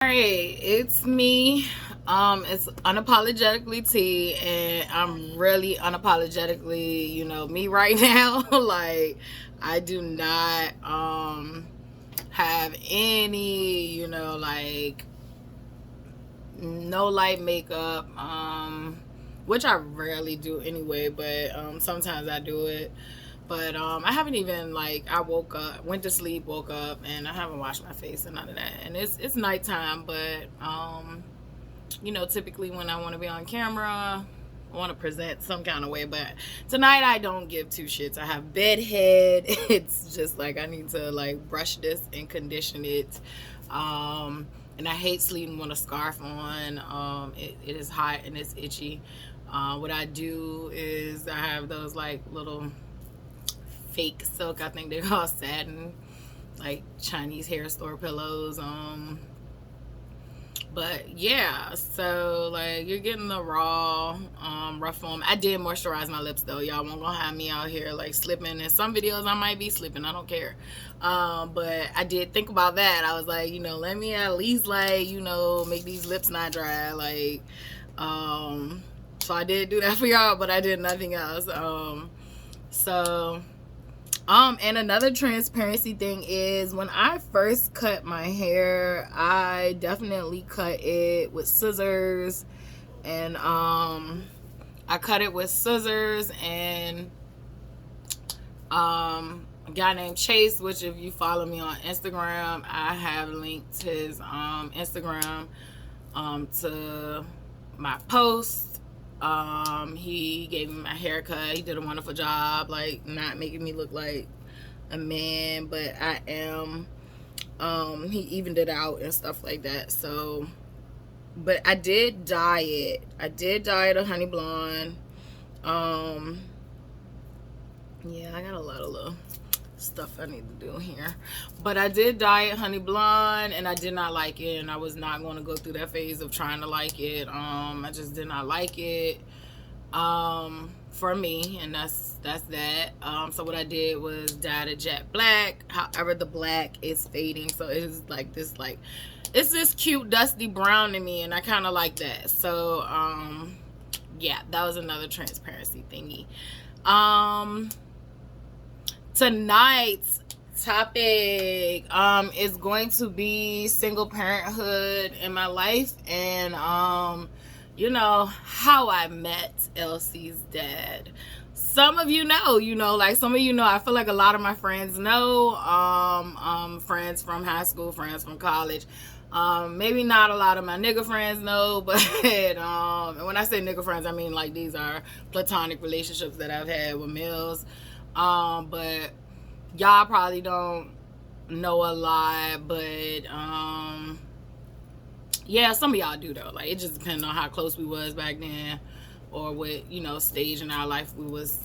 Alright, it's me. It's unapologetically T, and I'm really unapologetically, me right now. Like, I do not have any, like no light makeup, which I rarely do anyway, but sometimes I do it. But I haven't even, like, I woke up, went to sleep, woke up, and I haven't washed my face and none of that. And it's nighttime, but typically when I want to be on camera, I want to present some kind of way. But tonight I don't give two shits. I have bedhead. It's just like I need to like brush this and condition it. And I hate sleeping with a scarf on. It is hot and it's itchy. What I do is I have those like little fake silk, I think they're called satin, like Chinese hair store pillows. But yeah, so like you're getting the raw rough foam. I did moisturize my lips though. Y'all won't gonna have me out here like slipping. In some videos I might be slipping, I don't care. But I did think about that. I was like, let me at least like, make these lips not dry. Like so I did do that for y'all, but I did nothing else. And another transparency thing is when I first cut my hair, I definitely cut it with scissors. And I cut it with scissors, and a guy named Chase, which if you follow me on Instagram, I have linked his Instagram to my post. He gave me my haircut. He did a wonderful job, like not making me look like a man, but I am. He evened it out and stuff like that. So, but I did dye it. I did dye it a honey blonde. Yeah, I got a lot of little stuff I need to do here, but I did dye it honey blonde, and I did not like it, and I was not going to go through that phase of trying to like it. I just did not like it for me, and that's that. So what I did was dye it jet black. However, the black is fading, so it's like this, like it's this cute dusty brown to me, and I kind of like that. So yeah, that was another transparency thingy. Tonight's topic is going to be single parenthood in my life, and how I met Elsie's dad. Some of you know, like some of you know. I feel like a lot of my friends know, friends from high school, friends from college. Maybe not a lot of my nigga friends know, but and when I say nigga friends, I mean like these are platonic relationships that I've had with males. But y'all probably don't know a lot, but yeah, some of y'all do though. Like it just depends on how close we was back then, or what stage in our life we was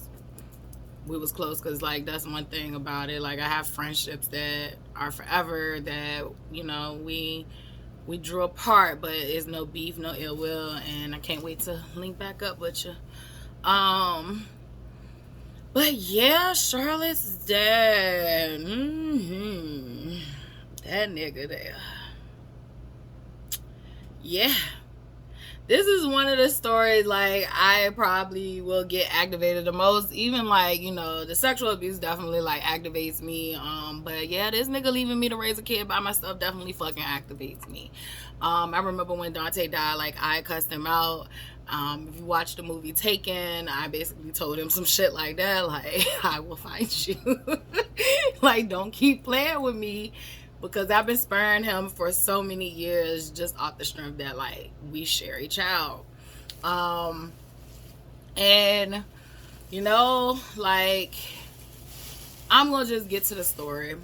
close. Because like that's one thing about it. Like I have friendships that are forever that we drew apart, but it's no beef, no ill will, and I can't wait to link back up with you. But yeah, Charlotte's dad. That nigga there. Yeah. This is one of the stories, like, I probably will get activated the most. Even, like, the sexual abuse definitely, like, activates me. But, yeah, this nigga leaving me to raise a kid by myself definitely fucking activates me. I remember when Dante died, like, I cussed him out. If you watch the movie Taken, I basically told him some shit like that. Like, I will find you. Like, don't keep playing with me. Because I've been sparing him for so many years just off the strength that, like, we share a child. And, like, I'm going to just get to the story.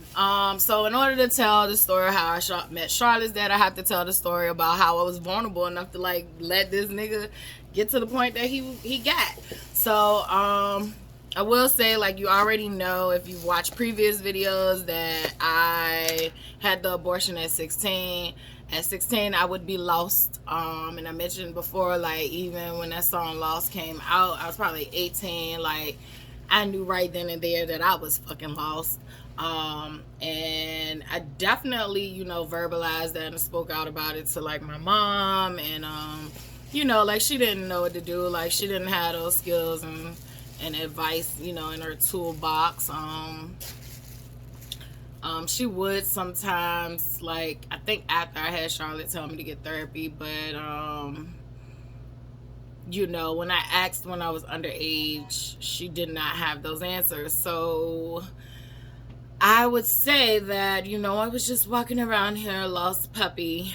So in order to tell the story of how I met Charlotte's dad, I have to tell the story about how I was vulnerable enough to, like, let this nigga get to the point that he got. So, I will say, like, you already know if you've watched previous videos that I had the abortion at 16. At 16, I would be lost. And I mentioned before, like, even when that song Lost came out, I was probably 18. Like, I knew right then and there that I was fucking lost. And I definitely, verbalized that and spoke out about it to like my mom. And, like she didn't know what to do. Like she didn't have those skills and advice, in her toolbox. She would sometimes, like, I think after I had Charlotte tell me to get therapy, but, when I asked when I was underage, she did not have those answers. So I would say that, I was just walking around here, lost puppy,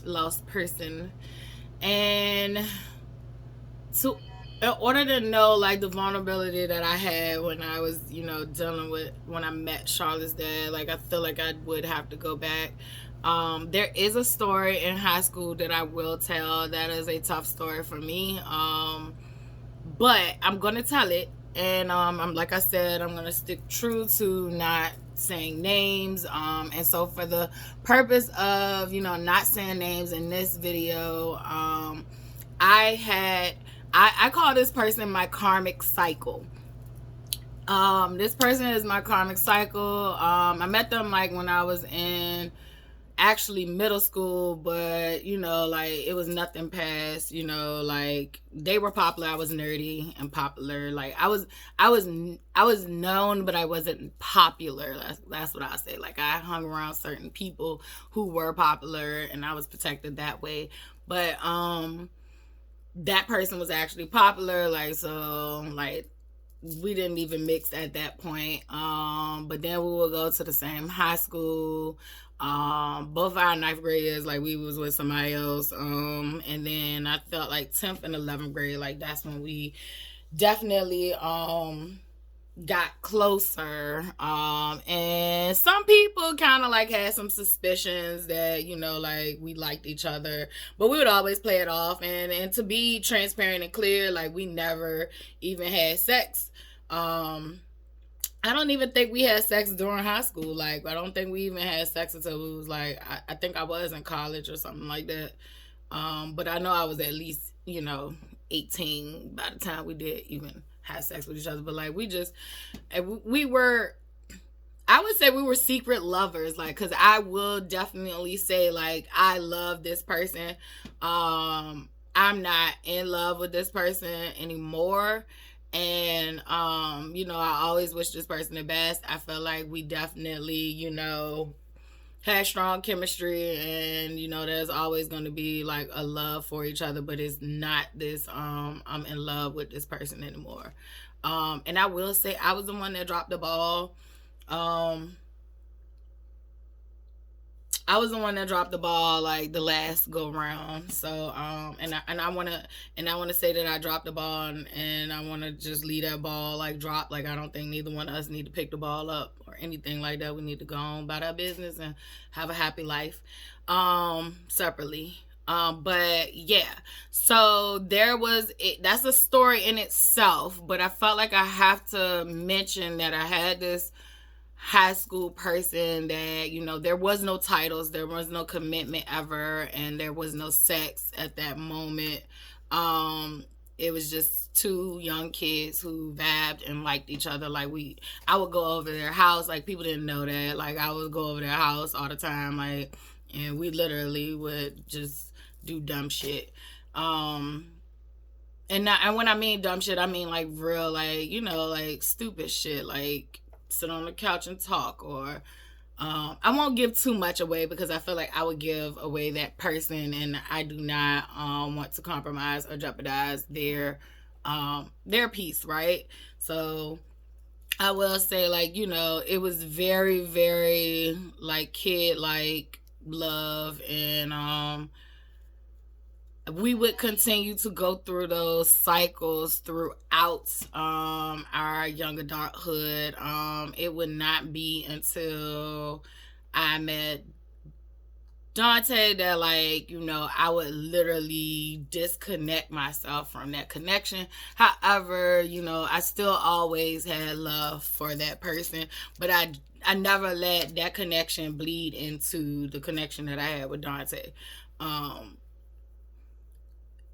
lost person. And to in order to know like the vulnerability that I had when I was, dealing with when I met Charlotte's dad, like I feel like I would have to go back. There is a story in high school that I will tell that is a tough story for me. But I'm gonna tell it, and I'm like I said, I'm gonna stick true to not saying names. And so for the purpose of not saying names in this video, I call this person my karmic cycle. This person is my karmic cycle. I met them like when I was in actually middle school, but like it was nothing past, like they were popular, I was nerdy and popular. Like I was known, but I wasn't popular. That's what I say. Like I hung around certain people who were popular and I was protected that way. But that person was actually popular, like so like we didn't even mix at that point. But then we would go to the same high school. Both our ninth grade years, like we was with somebody else. And then I felt like 10th and 11th grade, like that's when we definitely got closer. And some people kind of like had some suspicions that like we liked each other, but we would always play it off. And to be transparent and clear, like we never even had sex. I don't even think we had sex during high school. Like, I don't think we even had sex until we was like, I think I was in college or something like that. But I know I was at least, 18 by the time we did even have sex with each other. But like, we were, I would say we were secret lovers. Like, cause I will definitely say like, I love this person. I'm not in love with this person anymore. And I always wish this person the best. I feel like we definitely, had strong chemistry, and there's always going to be like a love for each other, but it's not this I'm in love with this person anymore. And I will say I was the one that dropped the ball. I was the one that dropped the ball like the last go round. So and I wanna say that I dropped the ball, and I wanna just leave that ball like drop. Like I don't think neither one of us need to pick the ball up or anything like that. We need to go on about our business and have a happy life separately. But yeah, so that's a story in itself, but I felt like I have to mention that I had this high school person that there was no titles, there was no commitment ever, and there was no sex at that moment. It was just two young kids who vibed and liked each other. Like I would go over their house, like people didn't know that, like I would go over their house all the time, like, and we literally would just do dumb shit. And when I mean dumb shit, I mean like real, like like stupid shit, like sit on the couch and talk. Or I won't give too much away because I feel like I would give away that person, and I do not want to compromise or jeopardize their peace, right? So I will say, like, it was very, very like kid like love, and we would continue to go through those cycles throughout our young adulthood. It would not be until I met Dante that, like, I would literally disconnect myself from that connection. However, I still always had love for that person, but I never let that connection bleed into the connection that I had with Dante.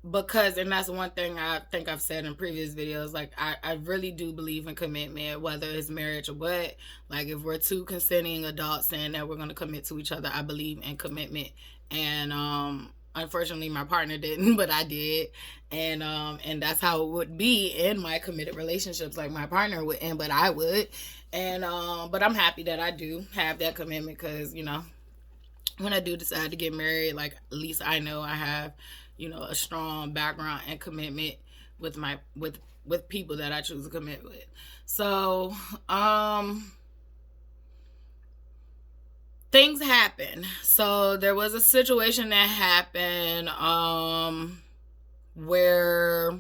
because, and that's one thing I think I've said in previous videos, like I really do believe in commitment, whether it's marriage or what. Like if we're two consenting adults saying that we're going to commit to each other, I believe in commitment. And unfortunately my partner didn't, but I did. And that's how it would be in my committed relationships. Like my partner wouldn't, but I would. And but I'm happy that I do have that commitment, because when I do decide to get married, like at least I know I have, a strong background and commitment with my with people that I choose to commit with. So, things happen. So there was a situation that happened where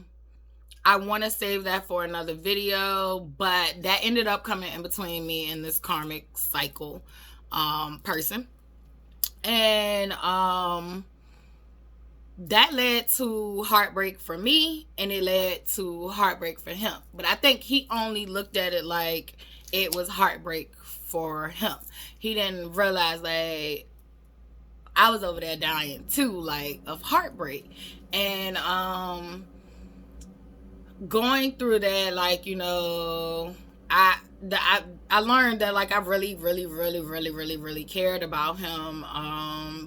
I want to save that for another video, but that ended up coming in between me and this karmic cycle person. And that led to heartbreak for me, and it led to heartbreak for him. But I think he only looked at it like it was heartbreak for him. He didn't realize like I was over there dying too, like of heartbreak. And going through that, like, I learned that like I really cared about him.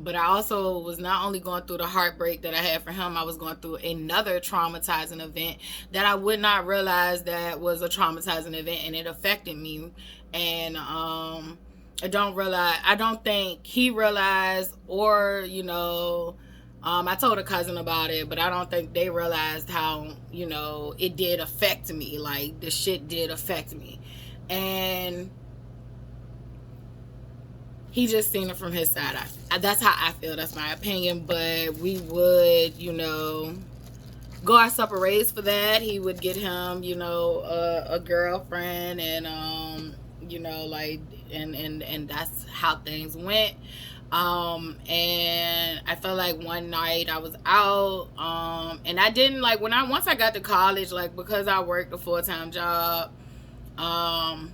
But I also was not only going through the heartbreak that I had for him, I was going through another traumatizing event that I would not realize that was a traumatizing event, and it affected me. And I don't think he realized, or I told a cousin about it, but I don't think they realized how, it did affect me. Like, the shit did affect me. And he just seen it from his side. That's how I feel. That's my opinion. But we would, go our separate ways for that. He would get him, a girlfriend, and, and that's how things went. And I felt like one night I was out, and I didn't once I got to college, like, because I worked a full-time job, I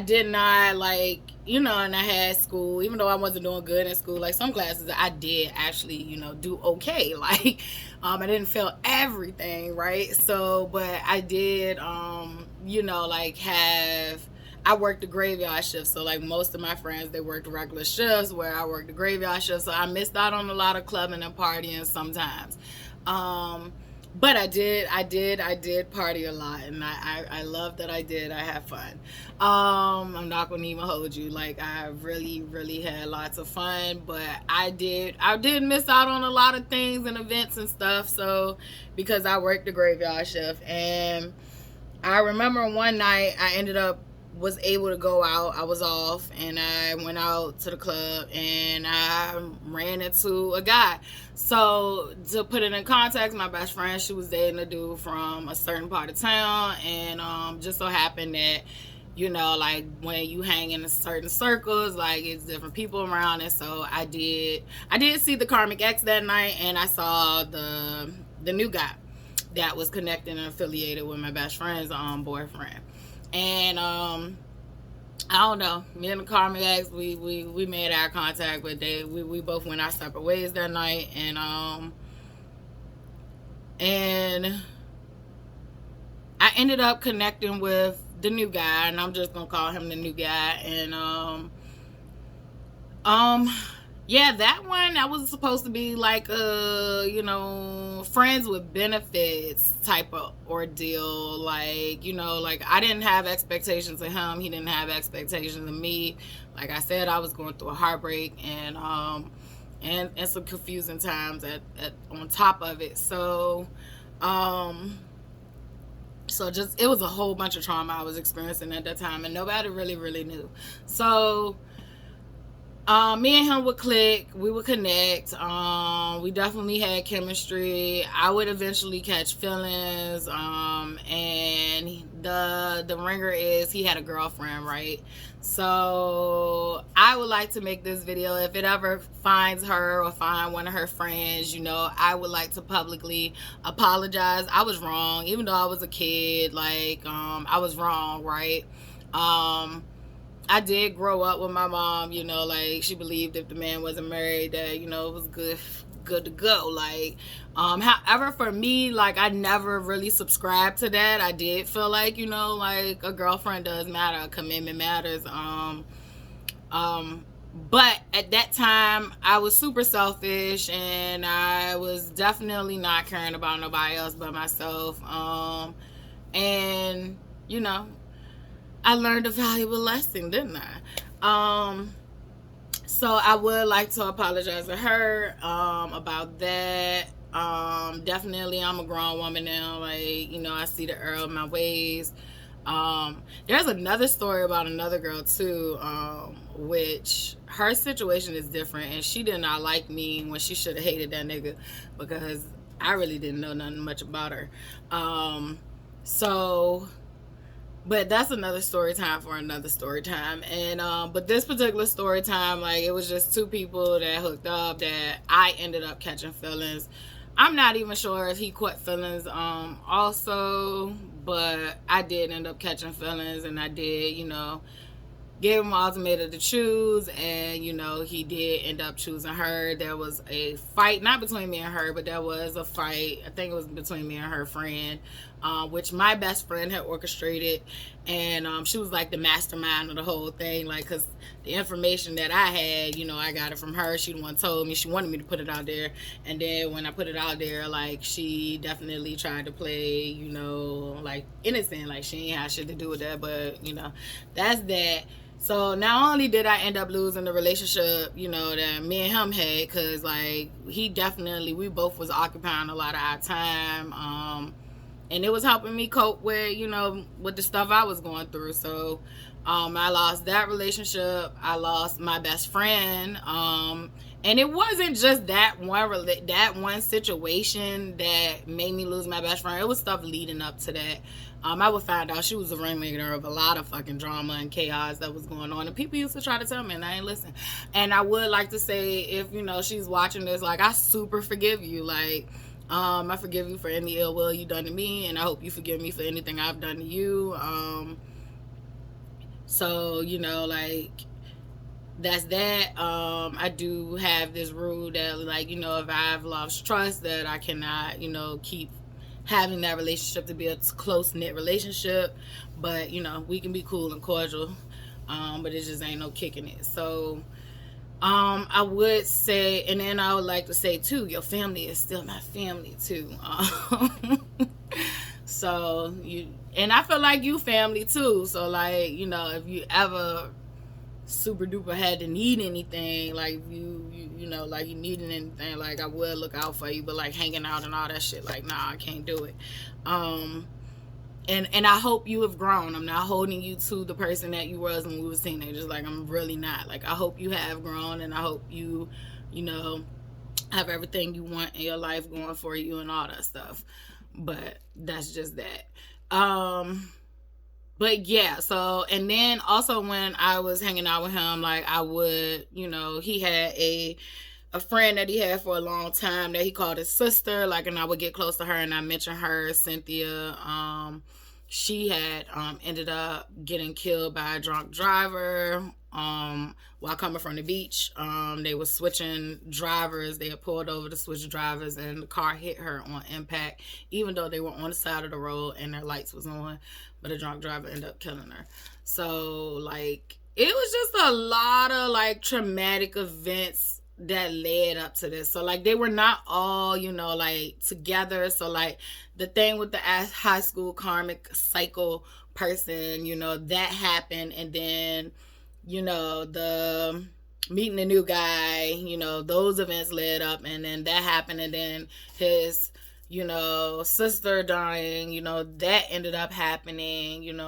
did not and I had school, even though I wasn't doing good in school. Like, some classes I did actually, do okay. Like, I didn't fail everything, right? So, but I did, I worked the graveyard shift. So, like, most of my friends, they worked regular shifts, where I worked the graveyard shift. So I missed out on a lot of clubbing and partying sometimes. But I did party a lot, and I love that I did. I had fun. I'm not gonna even hold you. Like, I really had lots of fun, but I did miss out on a lot of things and events and stuff. So, because I worked the graveyard shift, and I remember one night I was able to go out. I was off, and I went out to the club, and I ran into a guy. So, to put it in context, my best friend, she was dating a dude from a certain part of town, and just so happened that, like, when you hang in certain circles, like, it's different people around. And so I did see the karmic ex that night, and I saw the new guy that was connected and affiliated with my best friend's boyfriend. And I don't know, me and the karmic ex, we made eye contact, but we both went our separate ways that night. And I ended up connecting with the new guy, and I'm just gonna call him the new guy. And yeah, that one, that was supposed to be like a, friends with benefits type of ordeal. Like, like, I didn't have expectations of him. He didn't have expectations of me. Like I said, I was going through a heartbreak, and some confusing times on top of it. So, just, it was a whole bunch of trauma I was experiencing at that time, and nobody really knew. So, me and him would click, we would connect, we definitely had chemistry. I would eventually catch feelings, and the ringer is he had a girlfriend, right? So I would like to make this video, if it ever finds her or find one of her friends, I would like to publicly apologize. I was wrong, even though I was a kid. Like, I was wrong, right? I did grow up with my mom, like she believed if the man wasn't married that, it was good to go. Like, however, for me, like I never really subscribed to that. I did feel like, like a girlfriend does matter, a commitment matters. But at that time, I was super selfish, and I was definitely not caring about nobody else but myself. And you know, I learned a valuable lesson, didn't I? So I would like to apologize to her about that. Definitely, I'm a grown woman now. Like, I see the error of my ways. There's another story about another girl too, which her situation is different, and she did not like me when she should have hated that nigga because I really didn't know nothing much about her. So but that's another story time for another story time. And but this particular story time, like it was just two people that hooked up that I ended up catching feelings. I'm not even sure if he caught feelings also, but I did end up catching feelings, and I did, gave him an ultimatum to choose, and he did end up choosing her. There was a fight, not between me and her, but there was a fight. I think it was between me and her friend, which my best friend had orchestrated, and she was like the mastermind of the whole thing. Like, because the information that I had, I got it from her. She the one told me. She wanted me to put it out there, and then when I put it out there, like she definitely tried to play, like innocent, like she ain't had shit to do with that. But that's that. So not only did I end up losing the relationship, that me and him had, because like we both was occupying a lot of our time, and it was helping me cope with, with the stuff I was going through. So I lost that relationship. I lost my best friend, and it wasn't just that one situation that made me lose my best friend. It was stuff leading up to that. I would find out she was the ringleader of a lot of fucking drama and chaos that was going on. And people used to try to tell me, and I ain't listen. And I would like to say, if, she's watching this, like, I super forgive you. Like, I forgive you for any ill will you done to me, and I hope you forgive me for anything I've done to you. So, like, that's that. I do have this rule that, like, if I've lost trust, that I cannot, keep having that relationship to be a close-knit relationship. But we can be cool and cordial, but it just ain't no kicking it. So I would say, and then I would like to say too, your family is still my family too. So and I feel like you family too. So like, if you ever super duper had to need anything, like like you needing anything, like I would look out for you. But like hanging out and all that shit, like nah, I can't do it. And I hope you have grown. I'm not holding you to the person that you was when we was teenagers. Like, I'm really not. Like, I hope you have grown, and I hope you have everything you want in your life going for you and all that stuff. But that's just that. But yeah, so, and then also when I was hanging out with him, like I would, he had a friend that he had for a long time that he called his sister, like, and I would get close to her, and I mentioned her, Cynthia. She had ended up getting killed by a drunk driver while coming from the beach. They were switching drivers. They had pulled over to switch drivers, and the car hit her on impact, even though they were on the side of the road and their lights was on. But a drunk driver ended up killing her. So, like, it was just a lot of, like, traumatic events that led up to this. So, like, they were not all, like, together. So, like, the thing with the high school karmic cycle person, that happened. And then, the meeting the new guy, those events led up. And then that happened. And then his sister dying, that ended up happening,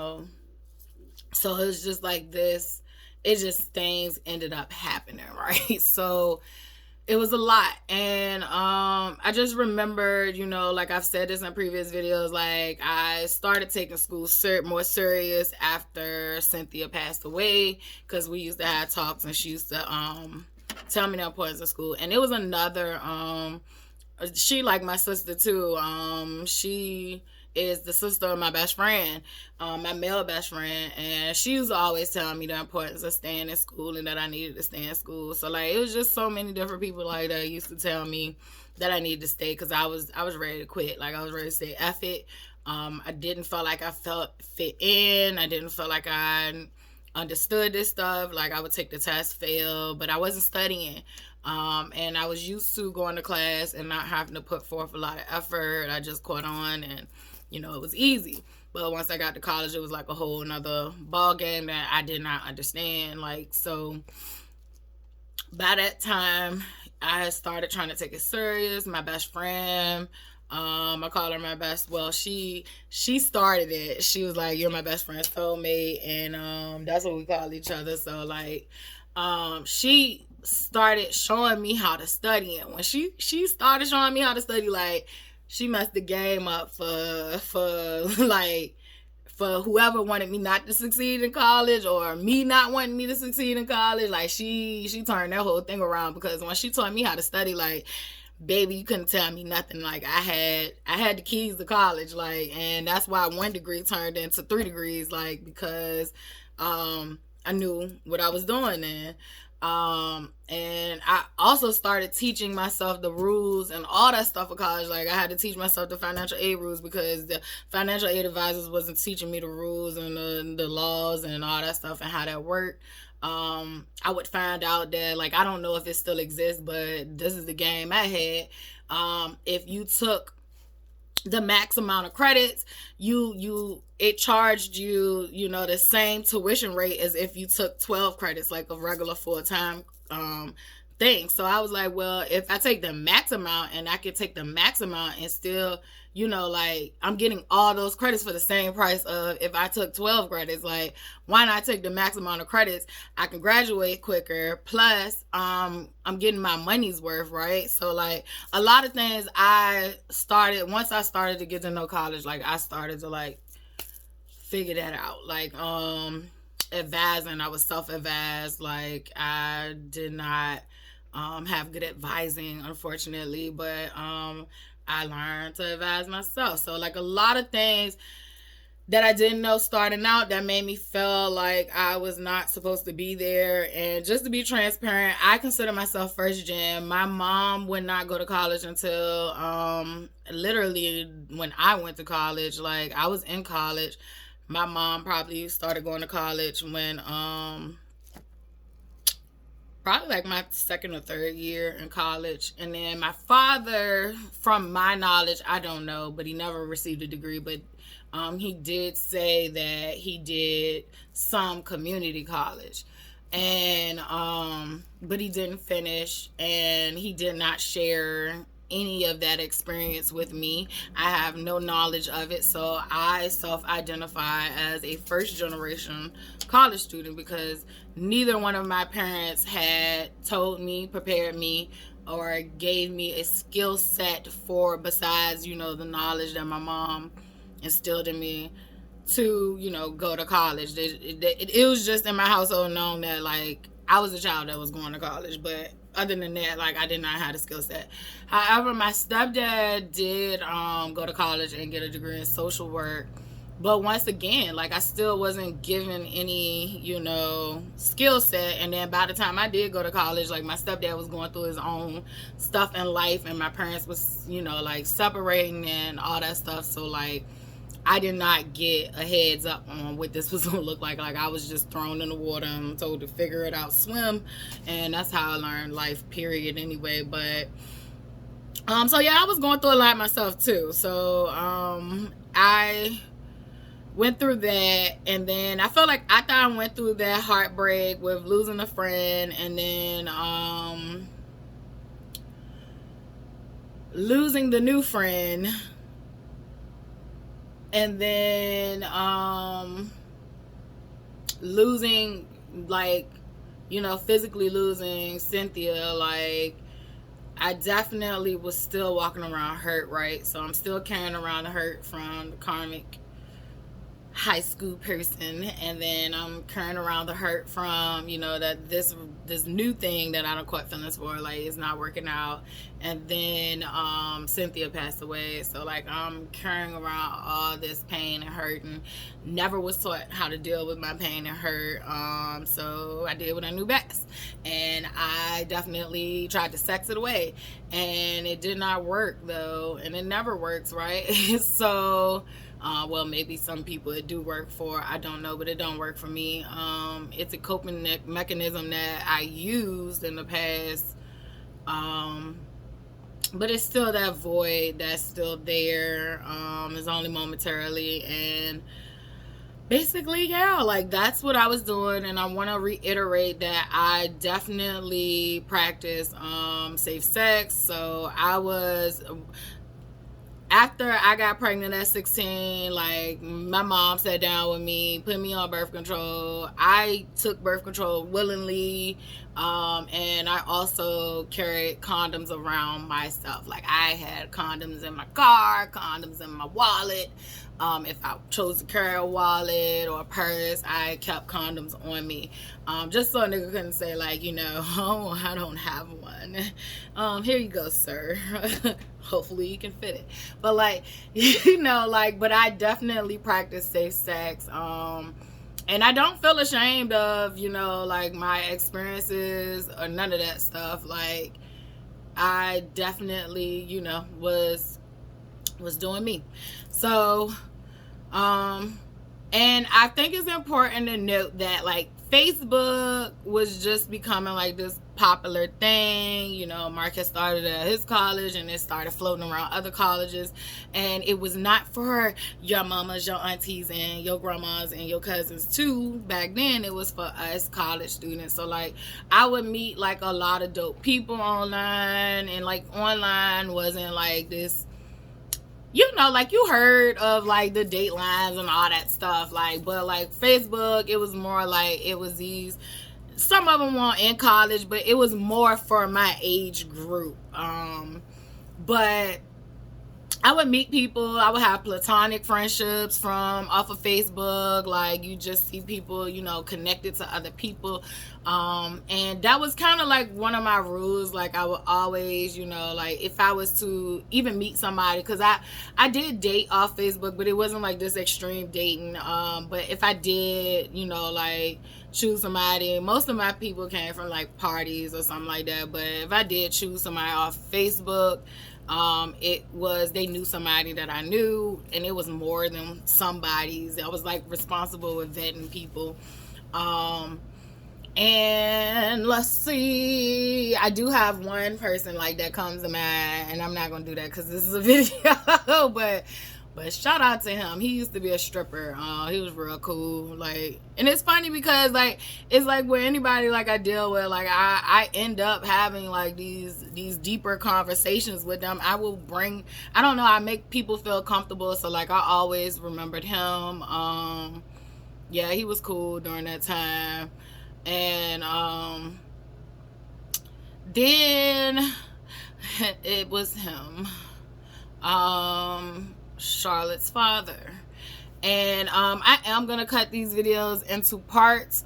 so it's just like this, it just things ended up happening, right? So it was a lot. And I just remembered, like I've said this in previous videos, like I started taking school more serious after Cynthia passed away, because we used to have talks, and she used to tell me the importance of school. And it was another she, like my sister too, is the sister of my best friend, my male best friend, and she was always telling me the importance of staying in school and that I needed to stay in school. So like it was just so many different people like that used to tell me that I needed to stay because I was ready to quit. Like I was ready to say F it. I didn't feel like I felt fit in. I didn't feel like I understood this stuff. Like I would take the test, fail, but I wasn't studying. And I was used to going to class and not having to put forth a lot of effort. I just caught on, and it was easy. But once I got to college, it was like a whole another ball game that I did not understand. Like, so by that time, I started trying to take it serious. My best friend, I call her my best. Well, she started it. She was like, "You're my best friend, soulmate," and that's what we call each other. So like, she started showing me how to study, and when she started showing me how to study, like she messed the game up for like for whoever wanted me not to succeed in college or me not wanting me to succeed in college. Like she turned that whole thing around, because when she taught me how to study, like baby, you couldn't tell me nothing. Like I had the keys to college, like, and that's why 1 degree turned into 3 degrees, like, because I knew what I was doing then. And I also started teaching myself the rules and all that stuff for college. Like I had to teach myself the financial aid rules because the financial aid advisors wasn't teaching me the rules and the laws and all that stuff and how that worked. I would find out that, like, I don't know if it still exists, but this is the game I had. If you took the max amount of credits, it charged you, the same tuition rate as if you took 12 credits, like a regular full-time thing. So I was like, well, if I take the max amount and I could take the max amount and still, like I'm getting all those credits for the same price of if I took 12 credits, like why not take the max amount of credits? I can graduate quicker. Plus, I'm getting my money's worth, right? So like a lot of things once I started to get to know college, like I started to like figure that out. Like, advising, I was self-advised. Like I did not have good advising, unfortunately, but I learned to advise myself. So like a lot of things that I didn't know starting out that made me feel like I was not supposed to be there. And just to be transparent, I consider myself first gen. My mom would not go to college until literally when I went to college. Like I was in college. My mom probably started going to college when probably like my second or third year in college. And then my father, from my knowledge, I don't know, but he never received a degree. But he did say that he did some community college. And but he didn't finish, and he did not share any of that experience with me. I have no knowledge of it, so I self-identify as a first generation college student because neither one of my parents had told me, prepared me, or gave me a skill set for, besides the knowledge that my mom instilled in me, to go to college. It was just in my household known that like I was a child that was going to college, but other than that, like I did not have the skill set. However, my stepdad did go to college and get a degree in social work. But once again, like I still wasn't given any, skill set. And then by the time I did go to college, like my stepdad was going through his own stuff in life, and my parents was, like separating and all that stuff. So like I did not get a heads up on what this was going to look like. Like I was just thrown in the water and told to figure it out, swim. And that's how I learned life, period, anyway. But so yeah, I was going through a lot myself too. So I went through that, and then I felt like after I went through that heartbreak with losing a friend, and then losing the new friend, and then losing, like, physically losing Cynthia, like I definitely was still walking around hurt, right? So I'm still carrying around the hurt from the karmic high school person, and then I'm carrying around the hurt from, you know, that this new thing that I don't caught feelings for, like, it's not working out. And then Cynthia passed away, so like I'm carrying around all this pain and hurt, and never was taught how to deal with my pain and hurt. So I did what I knew best, and I definitely tried to sex it away, and it did not work though, and it never works, right? So well, maybe some people it do work for, I don't know, but it don't work for me. It's a coping mechanism that I used in the past, but it's still that void that's still there. It's only momentarily, and basically, yeah, like that's what I was doing. And I want to reiterate that I definitely practice safe sex. So I was, after I got pregnant at 16, like my mom sat down with me, put me on birth control. I took birth control willingly, and I also carried condoms around myself. Like I had condoms in my car, condoms in my wallet. If I chose to carry a wallet or a purse, I kept condoms on me, just so a nigga couldn't say like, you know, oh, I don't have one. Here you go, sir. Hopefully you can fit it. But like, you know, like, but I definitely practice safe sex. And I don't feel ashamed of, you know, like my experiences or none of that stuff. Like I definitely, you know, was doing me. So, and I think it's important to note that like Facebook was just becoming like this popular thing. You know, Marcus started at his college and it started floating around other colleges, and it was not for your mamas, your aunties, and your grandmas and your cousins too. Back then it was for us college students. So like I would meet like a lot of dope people online, and like online wasn't like this, you know, like you heard of like the datelines and all that stuff, like, but like Facebook, it was more like, it was these, some of them weren't in college, but it was more for my age group. But I would meet people, I would have platonic friendships from off of Facebook. Like you just see people, you know, connected to other people. And that was kind of like one of my rules. Like I would always, you know, like if I was to even meet somebody, because I did date off Facebook, but it wasn't like this extreme dating. But if I did, you know, like choose somebody, most of my people came from like parties or something like that. But if I did choose somebody off Facebook, it was, they knew somebody that I knew, and it was more than somebody's. I was like responsible with vetting people. And let's see, I do have one person like that comes to mind, and I'm not gonna do that because this is a video. But shout out to him. He used to be a stripper. He was real cool. Like, and it's funny because like it's like with anybody like I deal with, like I end up having like these deeper conversations with them. I will bring, I don't know, I make people feel comfortable. So like I always remembered him. Yeah, he was cool during that time. And then it was him. Charlotte's father. And I am gonna cut these videos into parts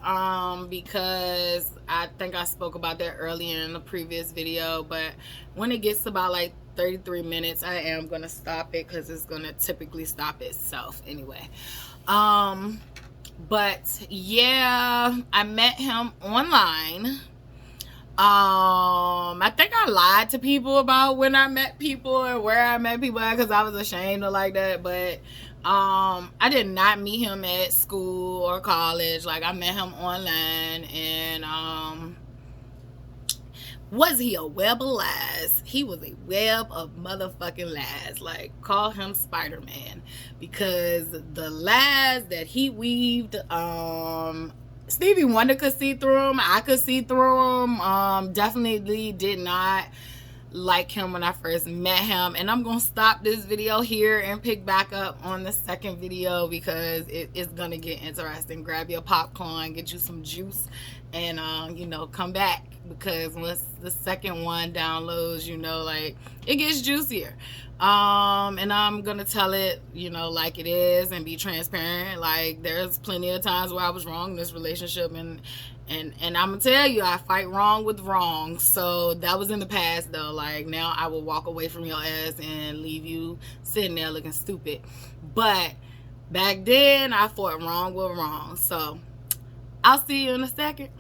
because I think I spoke about that earlier in the previous video. But when it gets about like 33 minutes, I am gonna stop it because it's gonna typically stop itself anyway. But yeah, I met him online. I think I lied to people about when I met people and where I met people because I was ashamed of like that. But I did not meet him at school or college. Like I met him online, and was he a web of lies? He was a web of motherfucking lies. Like, call him Spider-Man, because the lies that he weaved, Stevie Wonder could see through him. I could see through him. Definitely did not like him when I first met him. And I'm gonna stop this video here and pick back up on the second video because it's gonna get interesting. Grab your popcorn, get you some juice, and come back, because once the second one downloads, like, it gets juicier. And I'm gonna tell it, like it is, and be transparent. Like, there's plenty of times where I was wrong in this relationship, and I'm gonna tell you, I fight wrong with wrong. So that was in the past, though. Like, now I will walk away from your ass and leave you sitting there looking stupid. But back then, I fought wrong with wrong. So I'll see you in a second.